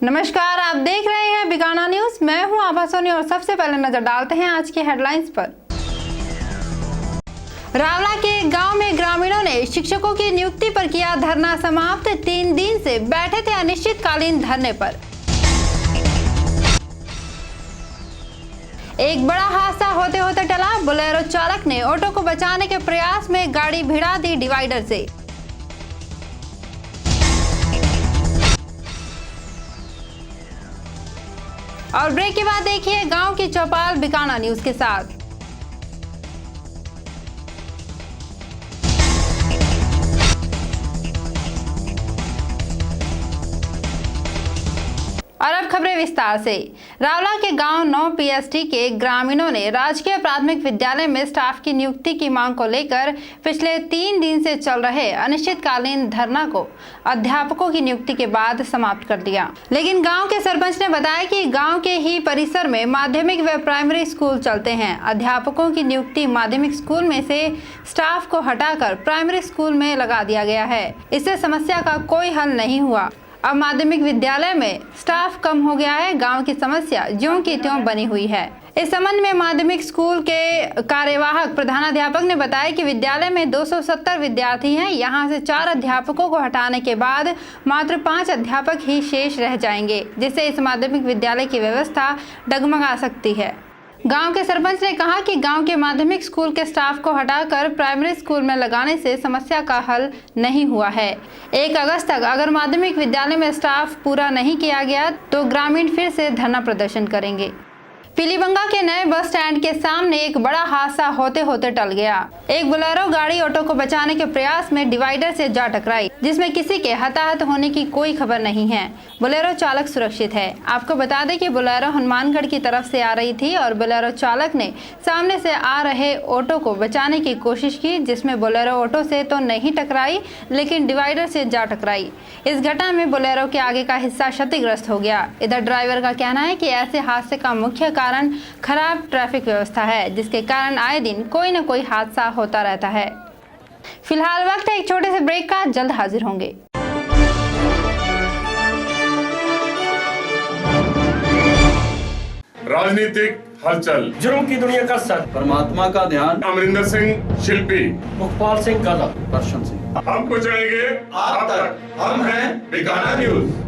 नमस्कार, आप देख रहे हैं बीकाना न्यूज। मैं हूं आभा सोनी और सबसे पहले नजर डालते हैं आज की हेडलाइंस पर। रावला के गांव में ग्रामीणों ने शिक्षकों की नियुक्ति पर किया धरना समाप्त। 3 दिन से बैठे थे अनिश्चितकालीन धरने पर। एक बड़ा हादसा होते होते टला। बोलेरो चालक ने ऑटो को बचाने के प्रयास में गाड़ी भिड़ा दी डिवाइडर से। और ब्रेक के बाद देखिए गांव की चौपाल बीकाना न्यूज के साथ। और अब खबरें विस्तार से। रावला के गांव 9 पीएसटी के ग्रामीणों ने राजकीय प्राथमिक विद्यालय में स्टाफ की नियुक्ति की मांग को लेकर पिछले 3 दिन से चल रहे अनिश्चितकालीन धरना को अध्यापकों की नियुक्ति के बाद समाप्त कर दिया। लेकिन गांव के सरपंच ने बताया कि गांव के ही परिसर में माध्यमिक व प्राइमरी स्कूल चलते हैं। अध्यापकों की नियुक्ति माध्यमिक स्कूल में से स्टाफ को हटाकर प्राइमरी स्कूल में लगा दिया गया है। इससे समस्या का कोई हल नहीं हुआ। अब माध्यमिक विद्यालय में स्टाफ कम हो गया है। गांव की समस्या ज्यों की त्यों बनी हुई है। इस संबंध में माध्यमिक स्कूल के कार्यवाहक प्रधानाध्यापक ने बताया कि विद्यालय में 270 विद्यार्थी हैं। यहां से 4 अध्यापकों को हटाने के बाद मात्र 5 अध्यापक ही शेष रह जाएंगे, जिससे इस माध्यमिक विद्यालय की व्यवस्था डगमगा सकती है। गांव के सरपंच ने कहा कि गांव के माध्यमिक स्कूल के स्टाफ को हटाकर प्राइमरी स्कूल में लगाने से समस्या का हल नहीं हुआ है। 1 अगस्त तक अगर माध्यमिक विद्यालय में स्टाफ पूरा नहीं किया गया तो ग्रामीण फिर से धरना प्रदर्शन करेंगे। पीलीबंगा के नए बस स्टैंड के सामने एक बड़ा हादसा होते होते टल गया। एक बोलेरो गाड़ी ऑटो को बचाने के प्रयास में डिवाइडर से जा टकराई, जिसमें किसी के हताहत होने की कोई खबर नहीं है। बोलेरो चालक सुरक्षित है। आपको बता दें कि बोलेरो हनुमानगढ़ की तरफ से आ रही थी और बोलेरो चालक ने सामने से आ रहे ऑटो को बचाने की कोशिश की, जिसमें बोलेरो ऑटो से तो नहीं टकराई लेकिन डिवाइडर से जा टकराई। इस घटना में बोलेरो के आगे का हिस्सा क्षतिग्रस्त हो गया। इधर ड्राइवर का कहना है कि ऐसे हादसे का मुख्य कारण खराब ट्रैफिक व्यवस्था है, जिसके कारण आए दिन कोई न कोई हादसा होता रहता है। फिलहाल वक्त है एक छोटे से ब्रेक का, जल्द हाजिर होंगे। राजनीतिक हलचल, जुर्म की दुनिया का सर, परमात्मा का ध्यान, अमरिंदर सिंह शिल्पी, मुखपाल सिंह गदा, दर्शन सिंह। हम पहुंचाएंगे आप तक। हम हैं बीकाना न्यूज।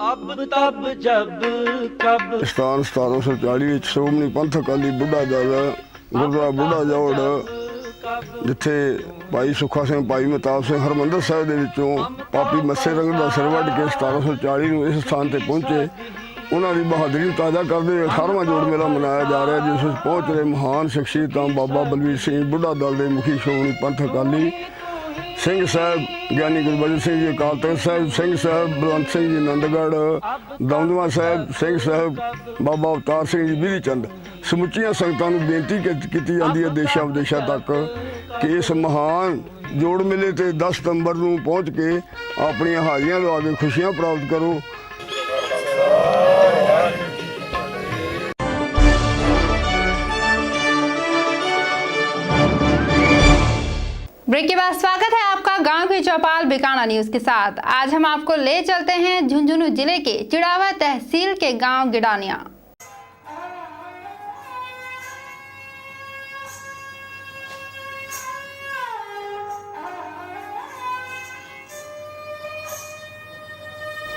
अब तब जब कब ਸਤਾਨ 1740 ਵਿੱਚ ਸ਼੍ਰੋਮਣੀ ਪੰਥਕ ਅਕਾਲੀ ਬੁੱਢਾ ਦਲ ਗੁਰਦੁਆਰਾ ਬੁੱਢਾ ਜੋੜ ਜਿੱਥੇ ਭਾਈ ਸੁੱਖਾ ਸਿੰਘ, ਭਾਈ ਮਹਿਤਾਬ ਸਿੰਘ ਹਰਮੰਦਰ ਸਾਹਿਬ ਦੇ ਵਿੱਚੋਂ ਪਾਪੀ ਮੱਸੇ ਰੰਗ ਦਾ ਸਿਰ ਵੱਢ ਕੇ 1740 ਨੂੰ ਇਸ ਸਥਾਨ ਤੇ ਪਹੁੰਚੇ। ਉਹਨਾਂ ਦੀ ਬਹਾਦਰੀ ਨੂੰ ਤਾਜ਼ਾ ਕਰਦੇ ਹੋਏ 18ਵਾਂ ਜੋੜ ਮੇਲਾ ਮਨਾਇਆ ਜਾ ਰਿਹਾ, ਜਿਸ ਵਿੱਚ ਪਹੁੰਚ ਰਹੇ ਮਹਾਨ ਸ਼ਖਸੀਅਤਾਂ ਬਾਬਾ ਬਲਵੀਰ ਸਿੰਘ ਬੁੱਢਾ ਦਲ ਦੇ ਮੁਖੀ ਸ਼੍ਰੋਮਣੀ ਪੰਥਕ ਅਕਾਲੀ ਸਿੰਘ ਸਾਹਿਬ, ਗਿਆਨੀ ਗੁਰਬਚਨ ਸਿੰਘ ਜੀ ਅਕਾਲ ਤਖ਼ਤ ਸਾਹਿਬ, ਸਿੰਘ ਸਾਹਿਬ ਬਲਵੰਤ ਸਿੰਘ ਜੀ ਆਨੰਦਗੜ੍ਹ, ਦਮਦਮਾ ਸਾਹਿਬ, ਸਿੰਘ ਸਾਹਿਬ ਬਾਬਾ ਅਵਤਾਰ ਸਿੰਘ ਜੀ ਬਿਧੀ ਚੰਦ, ਸਮੁੱਚੀਆਂ ਸੰਗਤਾਂ ਨੂੰ ਬੇਨਤੀ ਕੀਤੀ ਜਾਂਦੀ ਹੈ ਦੇਸ਼ਾਂ ਵਿਦੇਸ਼ਾਂ ਤੱਕ ਕਿ ਇਸ ਮਹਾਨ ਜੋੜ ਮੇਲੇ ਤੇ 10 ਸਤੰਬਰ ਨੂੰ ਪਹੁੰਚ ਕੇ ਆਪਣੀਆਂ ਹਾਜ਼ਰੀਆਂ ਲਵਾ ਕੇ ਖੁਸ਼ੀਆਂ ਪ੍ਰਾਪਤ ਕਰੋ। ब्रेक के बाद स्वागत है आपका गांव की चौपाल बीकाना न्यूज के साथ। आज हम आपको ले चलते हैं झुंझुनू जिले के चिड़ावा तहसील के गांव गिडानिया।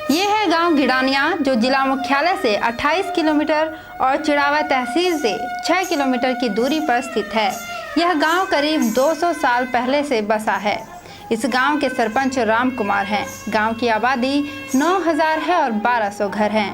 ये है गांव गिडानिया, जो जिला मुख्यालय से 28 किलोमीटर और चिड़ावा तहसील से 6 किलोमीटर की दूरी पर स्थित है। यह गांव करीब 200 साल पहले से बसा है। इस गांव के सरपंच राम कुमार हैं। गांव की आबादी 9000 है और 1200 घर हैं।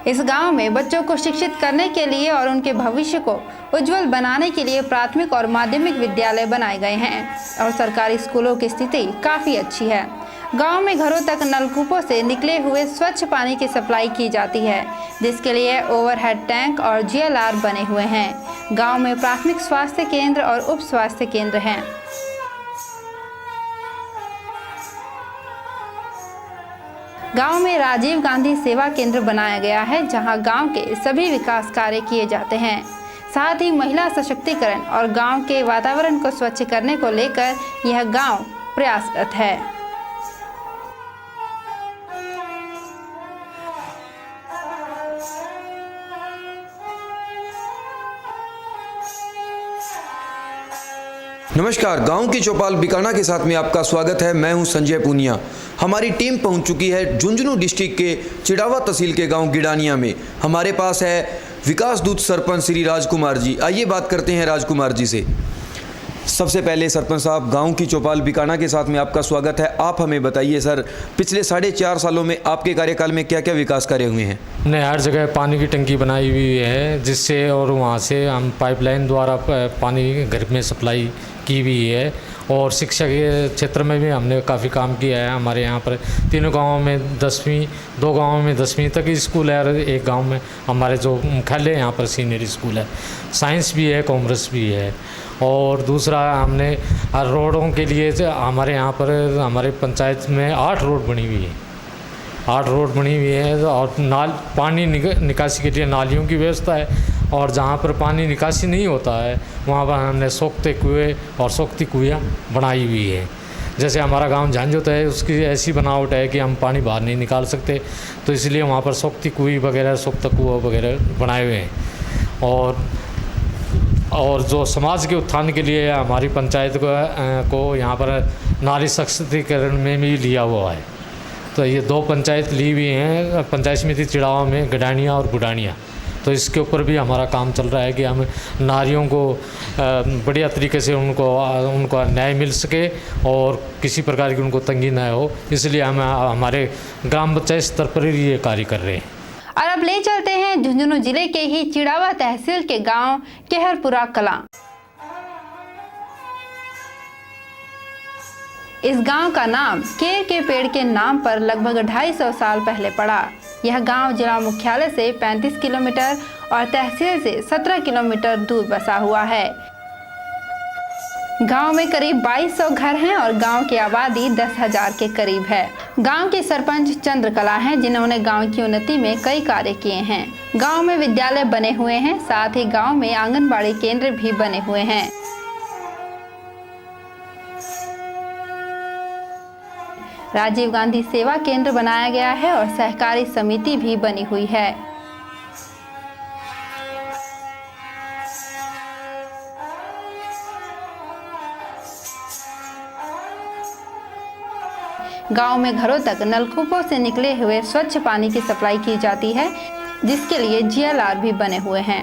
इस गांव में बच्चों को शिक्षित करने के लिए और उनके भविष्य को उज्जवल बनाने के लिए प्राथमिक और माध्यमिक विद्यालय बनाए गए हैं और सरकारी स्कूलों की स्थिति काफ़ी अच्छी है। गांव में घरों तक नलकूपों से निकले हुए स्वच्छ पानी की सप्लाई की जाती है, जिसके लिए ओवरहेड टैंक और जीएलआर बने हुए हैं। गांव में प्राथमिक स्वास्थ्य केंद्र और उप स्वास्थ्य केंद्र हैं। गांव में राजीव गांधी सेवा केंद्र बनाया गया है, जहां गांव के सभी विकास कार्य किए जाते हैं। साथ ही महिला सशक्तिकरण और गांव के वातावरण को स्वच्छ करने को लेकर यह गांव प्रयासरत है। नमस्कार, गांव की चौपाल बीकाना के साथ में आपका स्वागत है। मैं हूं संजय पूनिया। हमारी टीम पहुंच चुकी है झुंझुनू डिस्ट्रिक्ट के चिड़ावा तहसील के गांव गिडानिया में। हमारे पास है विकास दूत सरपंच श्री राजकुमार जी। आइए बात करते हैं राजकुमार जी से। सबसे पहले सरपंच साहब, गांव की चौपाल बीकाना के साथ में आपका स्वागत है। आप हमें बताइए सर, पिछले 4.5 सालों में आपके कार्यकाल में क्या क्या विकास कार्य हुए हैं? हमने हर जगह पानी की टंकी बनाई हुई है, जिससे और वहाँ से हम पाइपलाइन द्वारा पानी घर में सप्लाई की हुई है। और शिक्षा के क्षेत्र में भी हमने काफ़ी काम किया है। हमारे यहाँ पर 3 गाँवों में 10वीं, 2 गाँवों में 10वीं तक स्कूल है और 1 गांव में हमारे जो मुख्यालय यहाँ पर सीनियर स्कूल है। साइंस भी है, कॉमर्स भी है। और दूसरा, हमने रोडों के लिए हमारे यहाँ पर हमारे पंचायत में 8 रोड बनी हुई है। 8 रोड बनी हुई है और पानी निकासी के लिए नालियों की व्यवस्था है। और जहाँ पर पानी निकासी नहीं होता है वहाँ पर हमने सोखते कुएँ और सोखती कुइयाँ बनाई हुई है। जैसे हमारा गांव झांझोत है, उसकी ऐसी बनावट है कि हम पानी बाहर नहीं निकाल सकते, तो इसलिए वहाँ पर सोखती कुई वगैरह, सोखता कुआँ वगैरह बनाए हुए हैं। और जो समाज के उत्थान के लिए हमारी पंचायत को यहाँ पर नारी सशक्तिकरण में भी लिया हुआ है। तो ये 2 पंचायत ली हुई हैं, पंचायत समिति चिड़ावा में गडानिया और बुडानिया। तो इसके ऊपर भी हमारा काम चल रहा है कि हम नारियों को बढ़िया तरीके से उनको न्याय मिल सके और किसी प्रकार की उनको तंगी न हो, इसलिए हम हमारे ग्राम पंचायत स्तर पर ही ये कार्य कर रहे हैं। और अब ले चलते हैं झुंझुनू जिले के ही चिड़ावा तहसील के गांव केहरपुरा कलां। इस गांव का नाम केर के पेड़ के नाम पर लगभग 250 साल पहले पड़ा। यह गांव जिला मुख्यालय से 35 किलोमीटर और तहसील से 17 किलोमीटर दूर बसा हुआ है। गांव में करीब 2200 घर हैं और गांव की आबादी 10,000 के करीब है। गांव के सरपंच चंद्रकला हैं, जिन्होंने गांव की उन्नति में कई कार्य किए हैं। गांव में विद्यालय बने हुए हैं, साथ ही गांव में आंगनबाड़ी केंद्र भी बने हुए हैं। राजीव गांधी सेवा केंद्र बनाया गया है और सहकारी समिति भी बनी हुई है। गांव में घरों तक नलकूपों से निकले हुए स्वच्छ पानी की सप्लाई की जाती है, जिसके लिए GLR भी बने हुए हैं।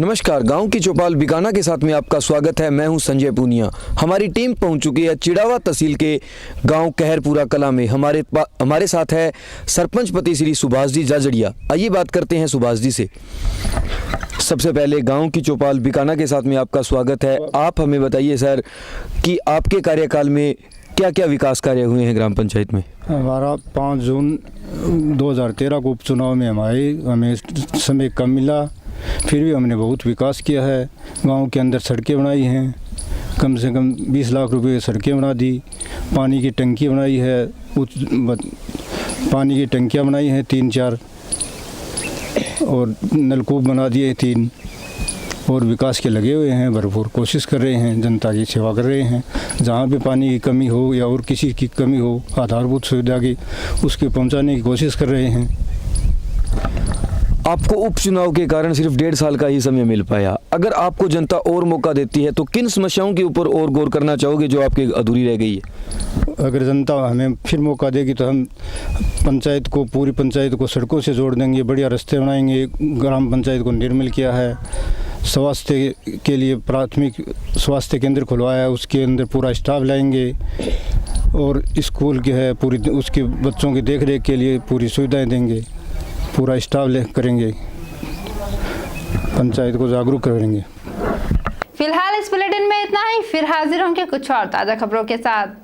नमस्कार, गांव की चौपाल बीकाना के साथ में आपका स्वागत है। मैं हूं संजय पूनिया। हमारी टीम पहुंच चुकी है चिड़ावा तहसील के गांव केहरपुरा कला में। हमारे साथ है सरपंच पति श्री सुभाष जी जाजड़िया। आइए बात करते हैं सुभाष जी से। सबसे पहले गांव की चौपाल बीकाना के साथ में आपका स्वागत है। आप हमें बताइए सर कि आपके कार्यकाल में क्या क्या विकास कार्य हुए हैं ग्राम पंचायत में? हमारा 5 जून 2013 को उपचुनाव में हमें समय कम मिला, फिर भी हमने बहुत विकास किया है। गांव के अंदर सड़कें बनाई हैं, कम से कम 20 लाख रुपए सड़कें बना दी। पानी की टंकी बनाई है, पानी की टंकियां बनाई हैं 3-4, और नलकूप बना दिए 3। और विकास के लगे हुए हैं, भरपूर कोशिश कर रहे हैं, जनता की सेवा कर रहे हैं। जहाँ भी पानी की कमी हो या और किसी की कमी हो आधारभूत सुविधा की, उसके पहुँचाने की कोशिश कर रहे हैं। आपको उपचुनाव के कारण सिर्फ 1.5 साल का ही समय मिल पाया। अगर आपको जनता और मौका देती है तो किन समस्याओं के ऊपर और गौर करना चाहोगे जो आपकी अधूरी रह गई है? अगर जनता हमें फिर मौका देगी तो हम पंचायत को, पूरी पंचायत को सड़कों से जोड़ देंगे, बढ़िया रास्ते बनाएंगे। ग्राम पंचायत को निर्मल किया है, स्वास्थ्य के लिए प्राथमिक स्वास्थ्य केंद्र खुलवाया है, उसके अंदर पूरा स्टाफ लाएंगे। और स्कूल के है पूरी, उसके बच्चों की देख रेख के लिए पूरी सुविधाएँ देंगे, पूरा स्टाफ करेंगे, पंचायत को जागरूक करेंगे। फिलहाल इस बुलेटिन में इतना ही, फिर हाजिर होंगे कुछ और ताज़ा खबरों के साथ।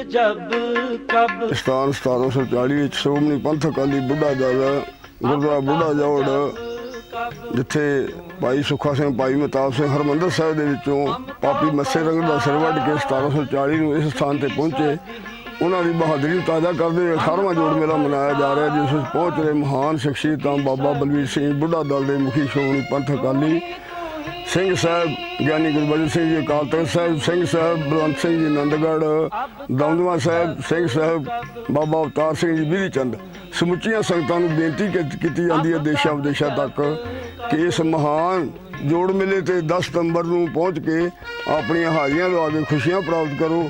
जब कब ਸਥਾਨ 1740 ਵਿੱਚ ਸ਼੍ਰੋਮਣੀ ਪੰਥਕ ਅਕਾਲੀ ਬੁੱਢਾ ਦਲ ਗੁਰਦੁਆਰਾ ਬੁੱਢਾ ਜੋੜ ਜਿੱਥੇ ਭਾਈ ਸੁੱਖਾ ਸਿੰਘ ਭਾਈ ਮਹਿਤਾਬ ਸਿੰਘ ਹਰਮੰਦਰ ਸਾਹਿਬ ਦੇ ਵਿੱਚੋਂ ਪਾਪੀ ਮੱਸੇ ਰੰਗ ਦਾ ਸਿਰ ਵੱਢ ਕੇ 1740 ਨੂੰ ਇਸ ਸਥਾਨ ਤੇ ਪਹੁੰਚੇ। ਉਹਨਾਂ ਦੀ ਬਹਾਦਰੀ ਨੂੰ ਤਾਜ਼ਾ ਕਰਦੇ ਹੋਏ 18ਵਾਂ ਜੋੜ ਮੇਲਾ ਮਨਾਇਆ ਜਾ ਰਿਹਾ, ਜਿਸ ਵਿੱਚ ਪਹੁੰਚ ਰਹੇ ਮਹਾਨ ਸ਼ਖਸੀਅਤਾਂ ਬਾਬਾ ਬਲਵੀਰ ਸਿੰਘ ਬੁੱਢਾ ਦਲ ਦੇ ਮੁਖੀ ਸ਼੍ਰੋਮਣੀ ਪੰਥਕ ਅਕਾਲੀ ਸਿੰਘ ਸਾਹਿਬ ਗਿਆਨੀ ਗੁਰਬਚਨ ਸਿੰਘ ਜੀ ਅਕਾਲ ਤਖ਼ਤ ਸਾਹਿਬ, ਸਿੰਘ ਸਾਹਿਬ ਬਲਵੰਤ ਸਿੰਘ ਜੀ ਆਨੰਦਗੜ੍ਹ, ਦਮਦਮਾ ਸਾਹਿਬ, ਸਿੰਘ ਸਾਹਿਬ ਬਾਬਾ ਅਵਤਾਰ ਸਿੰਘ ਜੀ ਬਿਧੀ ਚੰਦ ਸਮੁੱਚੀਆਂ ਸੰਗਤਾਂ ਨੂੰ ਬੇਨਤੀ ਕੀਤੀ ਜਾਂਦੀ ਹੈ ਦੇਸ਼ਾਂ ਵਿਦੇਸ਼ਾਂ ਤੱਕ ਕਿ ਇਸ ਮਹਾਨ ਜੋੜ ਮੇਲੇ ਤੇ 10 ਸਤੰਬਰ ਨੂੰ ਪਹੁੰਚ ਕੇ ਆਪਣੀਆਂ ਹਾਜ਼ਰੀਆਂ ਲਵਾ ਕੇ ਖੁਸ਼ੀਆਂ ਪ੍ਰਾਪਤ ਕਰੋ।